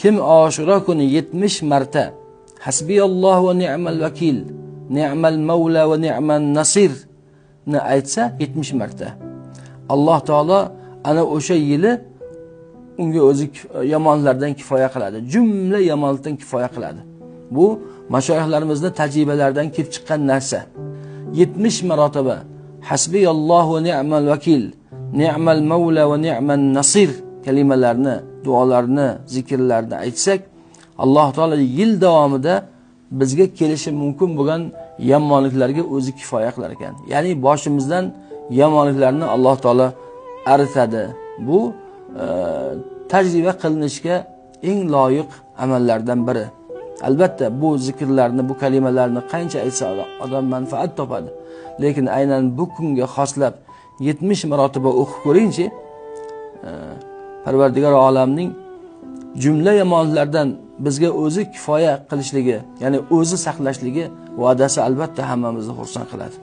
kim Oshura kuni 70 marta hasbiyalloh va ni'mal vakil, ni'mal mavla va ni'man nasir ni aytsa 70 marta, Alloh taolo ana o'sha yili unga o'zi yomonlardan kifoya qiladi. Jumla yomonlikdan kifoya qiladi. Bu mashoyixlarimizning tajribalaridan kelib chiqqan narsa. 70 marotaba hasbiyalloh va ni'mal vakil, ni'mal mavla va ni'man nasir kalimalarni, duolarni, zikrlarni aytsak, Alloh taolo yil davomida bizga kelishi mumkin bo'lgan yomonliklarga o'zi kifoya qilar ekan. Ya'ni boshimizdan yomonliklarni Alloh taolo aritadi. Bu tajriba qilinishga eng loyiq amallardan biri. Albatta bu zikrlarni, bu kalimalarni qancha aytsa odam manfaat topadi. Lekin aynan bu kunga xoslab 70 marotaba o'qib ko'ringchi, Parvardigor olamning jumla yomonlardan bizga o'zi kifoya qilishligi, ya'ni o'zi saqlashligi va'dasi albatta hammamizni xursand qiladi.